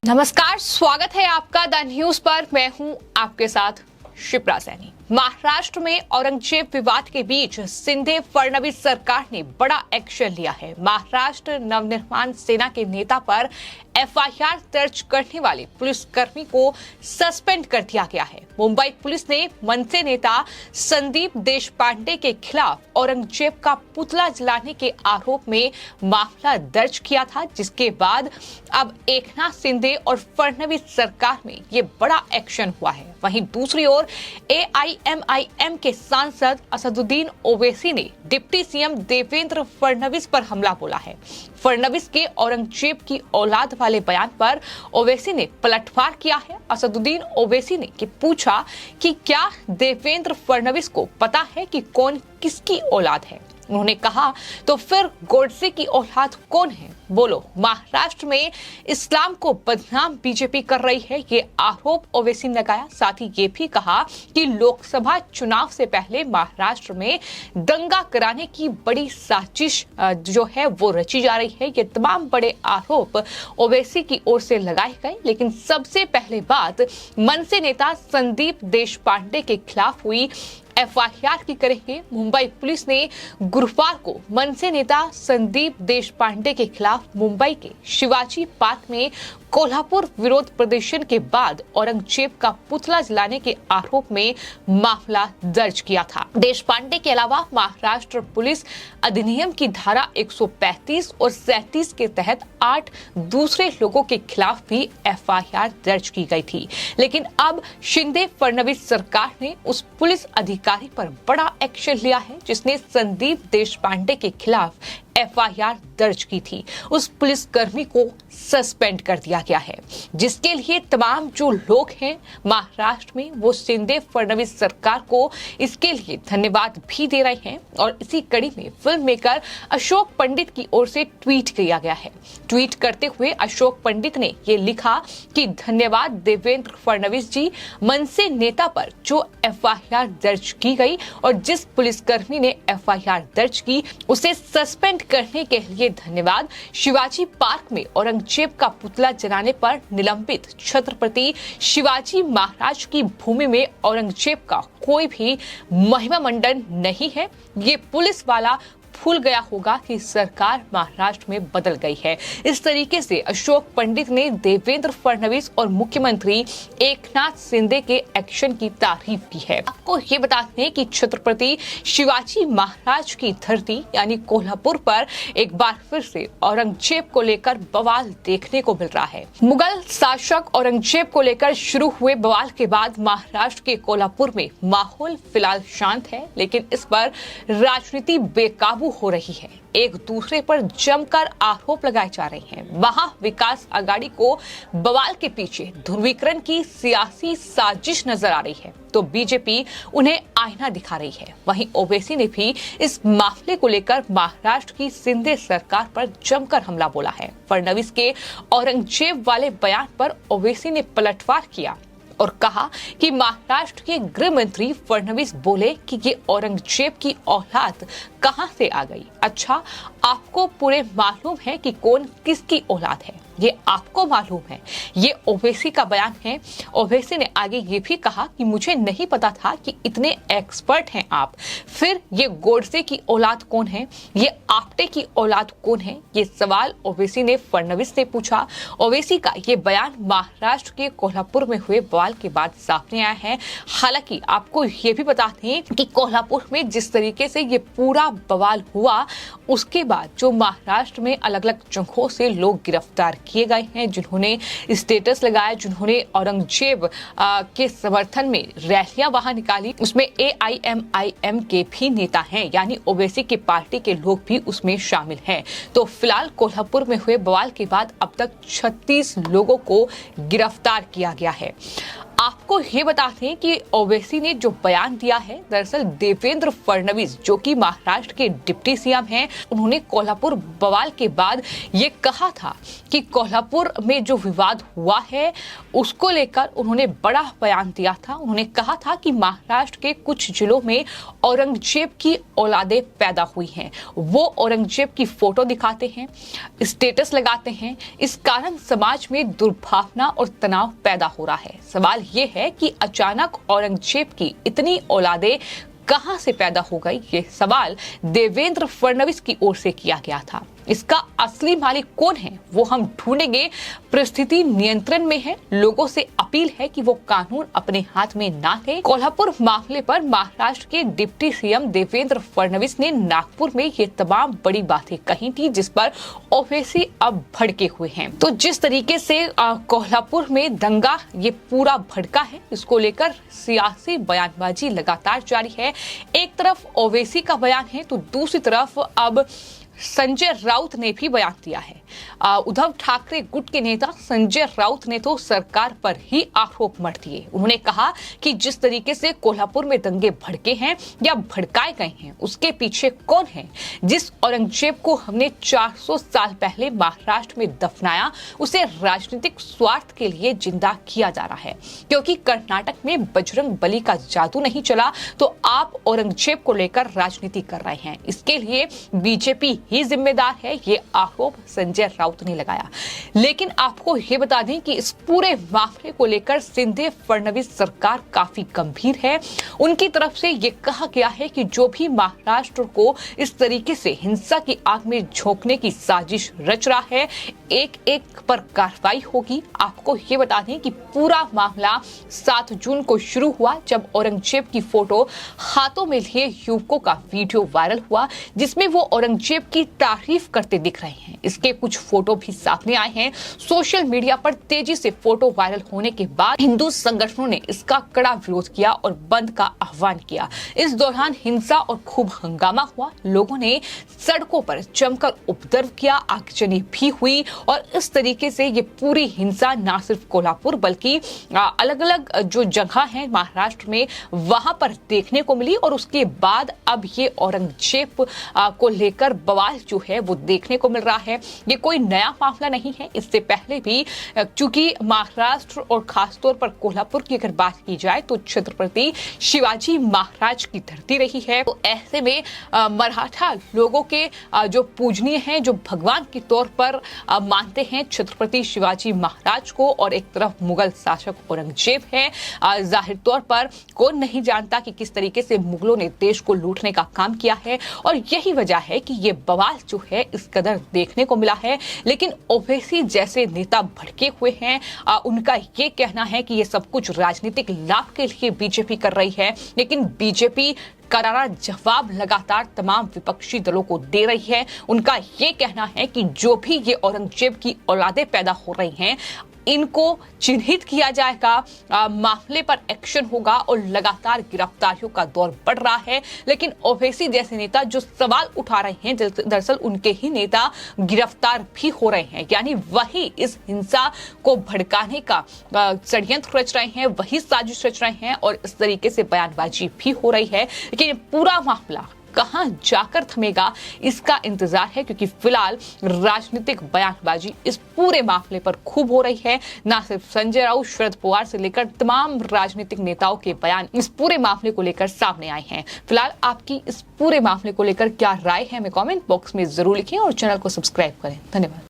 नमस्कार, स्वागत है आपका द न्यूज पर। मैं हूं आपके साथ शिप्रा सैनी। महाराष्ट्र में औरंगजेब विवाद के बीच शिंदे फडणवीस सरकार ने बड़ा एक्शन लिया है। महाराष्ट्र नवनिर्माण सेना के नेता पर एफआईआर दर्ज करने वाले पुलिसकर्मी को सस्पेंड कर दिया गया है। मुंबई पुलिस ने मनसे नेता संदीप देशपांडे के खिलाफ औरंगजेब का पुतला जलाने के आरोप में मामला दर्ज किया था, जिसके बाद अब एकनाथ शिंदे और फडणवीस सरकार में ये बड़ा एक्शन हुआ है। वहीं दूसरी ओर एआईएमआईएम के सांसद असदुद्दीन ओवैसी ने डिप्टी सीएम देवेंद्र फडणवीस पर हमला बोला है। फडणवीस के औरंगजेब की औलाद वाले बयान पर ओवैसी ने पलटवार किया है। असदुद्दीन ओवैसी ने पूछा कि क्या देवेंद्र फडणवीस को पता है कि कौन किसकी औलाद है। उन्होंने कहा तो फिर गोडसे की औलाद कौन है, बोलो। महाराष्ट्र में इस्लाम को बदनाम बीजेपी कर रही है, ये आरोप ओवैसी ने लगाया। साथ ही ये भी कहा कि लोकसभा चुनाव से पहले महाराष्ट्र में दंगा कराने की बड़ी साजिश जो है वो रची जा रही है। ये तमाम बड़े आरोप ओवैसी की ओर से लगाए गए, लेकिन सबसे पहले बात मनसे नेता संदीप देशपांडे के खिलाफ हुई एफआईआर की करेंगे। मुंबई पुलिस ने गुरुवार को मनसे नेता संदीप देशपांडे के खिलाफ मुंबई के शिवाजी पार्क में कोल्हापुर विरोध प्रदर्शन के बाद औरंगजेब का पुतला जलाने के आरोप में मामला दर्ज किया था। देशपांडे के अलावा महाराष्ट्र पुलिस अधिनियम की धारा 135 और 37 के तहत 8 दूसरे लोगों के खिलाफ भी एफआईआर दर्ज की गई थी। लेकिन अब शिंदे फडणवीस सरकार ने उस पुलिस अधिकारी पर बड़ा एक्शन लिया है जिसने संदीप देशपांडे के खिलाफ एफआईआर दर्ज की थी। उस पुलिसकर्मी को सस्पेंड कर दिया गया है, जिसके लिए तमाम जो लोग हैं महाराष्ट्र में वो शिंदे फडणवीस सरकार को इसके लिए धन्यवाद भी दे रहे हैं। और इसी कड़ी में फिल्म मेकर अशोक पंडित की ओर से ट्वीट किया गया है। ट्वीट करते हुए अशोक पंडित ने ये लिखा कि धन्यवाद देवेंद्र फडणवीस जी, मनसे नेता पर जो एफआईआर दर्ज की गई और जिस पुलिसकर्मी ने एफआईआर दर्ज की उसे सस्पेंड करने के लिए धन्यवाद। शिवाजी पार्क में औरंगजेब का पुतला जलाने पर निलंबित छत्रपति शिवाजी महाराज की भूमि में औरंगजेब का कोई भी महिमा मंडन नहीं है। ये पुलिस वाला भूल गया होगा कि सरकार महाराष्ट्र में बदल गई है। इस तरीके से अशोक पंडित ने देवेंद्र फडणवीस और मुख्यमंत्री एकनाथ शिंदे के एक्शन की तारीफ की है। आपको ये बताते हैं कि छत्रपति शिवाजी महाराज की धरती यानी कोल्हापुर पर एक बार फिर से औरंगजेब को लेकर बवाल देखने को मिल रहा है। मुगल शासक औरंगजेब को लेकर शुरू हुए बवाल के बाद महाराष्ट्र के कोल्हापुर में माहौल फिलहाल शांत है, लेकिन इस पर राजनीति बेकाबू हो रही है। एक दूसरे पर जमकर आरोप लगाए जा रहे हैं। महा विकास आघाड़ी को बवाल के पीछे ध्रुवीकरण की सियासी साजिश नजर आ रही है, तो बीजेपी उन्हें आईना दिखा रही है। वहीं ओवैसी ने भी इस मामले को लेकर महाराष्ट्र की शिंदे सरकार पर जमकर हमला बोला है। फडणवीस के औरंगजेब वाले बयान पर ओवैसी ने पलटवार किया और कहा कि महाराष्ट्र के गृह मंत्री फडणवीस बोले कि ये औरंगजेब की औलाद कहां से आ गई। अच्छा, आपको पूरे मालूम है कि कौन किसकी औलाद है, ये आपको मालूम है। ये ओवैसी का बयान है। ओवैसी ने आगे ये भी कहा कि मुझे नहीं पता था कि इतने एक्सपर्ट हैं आप। फिर ये गोडसे की औलाद कौन है, ये आप्टे की औलाद कौन है, ये सवाल ओवैसी ने फडणवीस से पूछा। ओवैसी का ये बयान महाराष्ट्र के कोल्हापुर में हुए बवाल के बाद सामने आया है। हालांकि आपको ये भी बता दें कि कोल्हापुर में जिस तरीके से ये पूरा बवाल हुआ, उसके बाद जो महाराष्ट्र में अलग अलग जगहों से लोग गिरफ्तार किए गए हैं, जिन्होंने स्टेटस लगाया, जिन्होंने औरंगजेब के समर्थन में रैलियां वहां निकाली, उसमें एआईएमआईएम के भी नेता हैं, यानी ओवैसी की पार्टी के लोग भी उसमें शामिल हैं। तो फिलहाल कोल्हापुर में हुए बवाल के बाद अब तक 36 लोगों को गिरफ्तार किया गया है। आपको ये बता दें कि ओवैसी ने जो बयान दिया है, दरअसल देवेंद्र फडणवीस जो कि महाराष्ट्र के डिप्टी सीएम हैं, उन्होंने कोल्हापुर बवाल के बाद ये कहा था कि कोल्हापुर में जो विवाद हुआ है उसको लेकर उन्होंने बड़ा बयान दिया था। उन्होंने कहा था कि महाराष्ट्र के कुछ जिलों में औरंगजेब की औलादें पैदा हुई हैं, वो औरंगजेब की फोटो दिखाते हैं, स्टेटस लगाते हैं, इस कारण समाज में दुर्भावना और तनाव पैदा हो रहा है। सवाल ये है कि अचानक औरंगजेब की इतनी औलादें कहां से पैदा हो गई, ये सवाल देवेंद्र फडणवीस की ओर से किया गया था। इसका असली मालिक कौन है वो हम ढूंढेंगे। परिस्थिति नियंत्रण में है, लोगों से अपील है कि वो कानून अपने हाथ में ना लें। कोल्हापुर मामले पर महाराष्ट्र के डिप्टी सीएम देवेंद्र फडणवीस ने नागपुर में ये तमाम बड़ी बातें कही थी, जिस पर ओवैसी अब भड़के हुए हैं। तो जिस तरीके से कोल्हापुर में दंगा ये पूरा भड़का है, इसको लेकर सियासी बयानबाजी लगातार जारी है। एक तरफ ओवैसी का बयान है तो दूसरी तरफ अब संजय राउत ने भी बयान दिया है। उद्धव ठाकरे गुट के नेता संजय राउत ने तो सरकार पर ही आरोप मढ़ दिए। उन्होंने कहा कि जिस तरीके से कोल्हापुर में दंगे भड़के हैं या भड़काए गए हैं, उसके पीछे कौन है। जिस औरंगजेब को हमने 400 साल पहले महाराष्ट्र में दफनाया, उसे राजनीतिक स्वार्थ के लिए जिंदा किया जा रहा है। क्योंकि कर्नाटक में बजरंग बली का जादू नहीं चला तो आप औरंगजेब को लेकर राजनीति कर रहे हैं। इसके लिए बीजेपी ही जिम्मेदार है, ये आरोप संजय राउत ने लगाया। लेकिन आपको ये बता दें कि इस पूरे मामले को लेकर शिंदे फडणवीस सरकार काफी गंभीर है। उनकी तरफ से ये कहा गया है कि जो भी महाराष्ट्र को इस तरीके से हिंसा की आग में झोंकने की साजिश रच रहा है, एक एक पर कार्रवाई होगी। आपको ये बता दें कि पूरा मामला 7 जून को शुरू हुआ, जब औरंगजेब की फोटो हाथों में लिए युवकों का वीडियो वायरल हुआ, जिसमें वो औरंगजेब की तारीफ करते दिख रहे हैं। इसके कुछ फोटो भी सामने आए हैं। सोशल मीडिया पर तेजी से फोटो वायरल होने के बाद हिंदू संगठनों ने इसका कड़ा विरोध किया और बंद का आह्वान किया। इस दौरान हिंसा और खूब हंगामा हुआ। लोगों ने सड़कों पर जमकर उपद्रव किया, आगजनी भी हुई और इस तरीके से ये पूरी हिंसा न सिर्फ कोल्हापुर बल्कि अलग अलग जो जगह है महाराष्ट्र में वहां पर देखने को मिली। और उसके बाद अब ये औरंगजेब को लेकर बवाल जो है वो देखने को मिल रहा है। ये कोई नया मामला नहीं है। इससे पहले भी चूंकि महाराष्ट्र और खासतौर पर कोल्हापुर की अगर बात की जाए तो छत्रपति शिवाजी महाराज की धरती रही है। तो ऐसे में मराठा लोगों के जो पूजनीय हैं, जो भगवान के तौर पर मानते हैं छत्रपति शिवाजी महाराज को, और एक तरफ मुगल शासक औरंगजेब है। जाहिर तौर पर कौन नहीं जानता कि किस तरीके से मुगलों ने देश को लूटने का काम किया है, और यही वजह है कि ये बवाल जो है इस कदर देखने को मिला है। लेकिन ओवैसी जैसे नेता भड़के हुए हैं। उनका ये कहना है कि ये सब कुछ राजनीतिक लाभ के लिए बीजेपी कर रही है, लेकिन बीजेपी करारा जवाब लगातार तमाम विपक्षी दलों को दे रही है। उनका ये कहना है कि जो भी ये औरंगजेब की औलादें पैदा हो रही हैं, इनको चिन्हित किया जाएगा, मामले पर एक्शन होगा और लगातार गिरफ्तारियों का दौर बढ़ रहा है। लेकिन ओवैसी जैसे नेता जो सवाल उठा रहे हैं, दरअसल उनके ही नेता गिरफ्तार भी हो रहे हैं, यानी वही इस हिंसा को भड़काने का षड्यंत्र रच रहे हैं, वही साजिश रच रहे हैं और इस तरीके से बयानबाजी भी हो रही है। लेकिन पूरा मामला कहां जाकर थमेगा इसका इंतजार है, क्योंकि फिलहाल राजनीतिक बयानबाजी इस पूरे मामले पर खूब हो रही है। ना सिर्फ संजय राउत, शरद पवार से लेकर तमाम राजनीतिक नेताओं के बयान इस पूरे मामले को लेकर सामने आए हैं। फिलहाल आपकी इस पूरे मामले को लेकर क्या राय है, हमें कमेंट बॉक्स में जरूर लिखें और चैनल को सब्सक्राइब करें। धन्यवाद।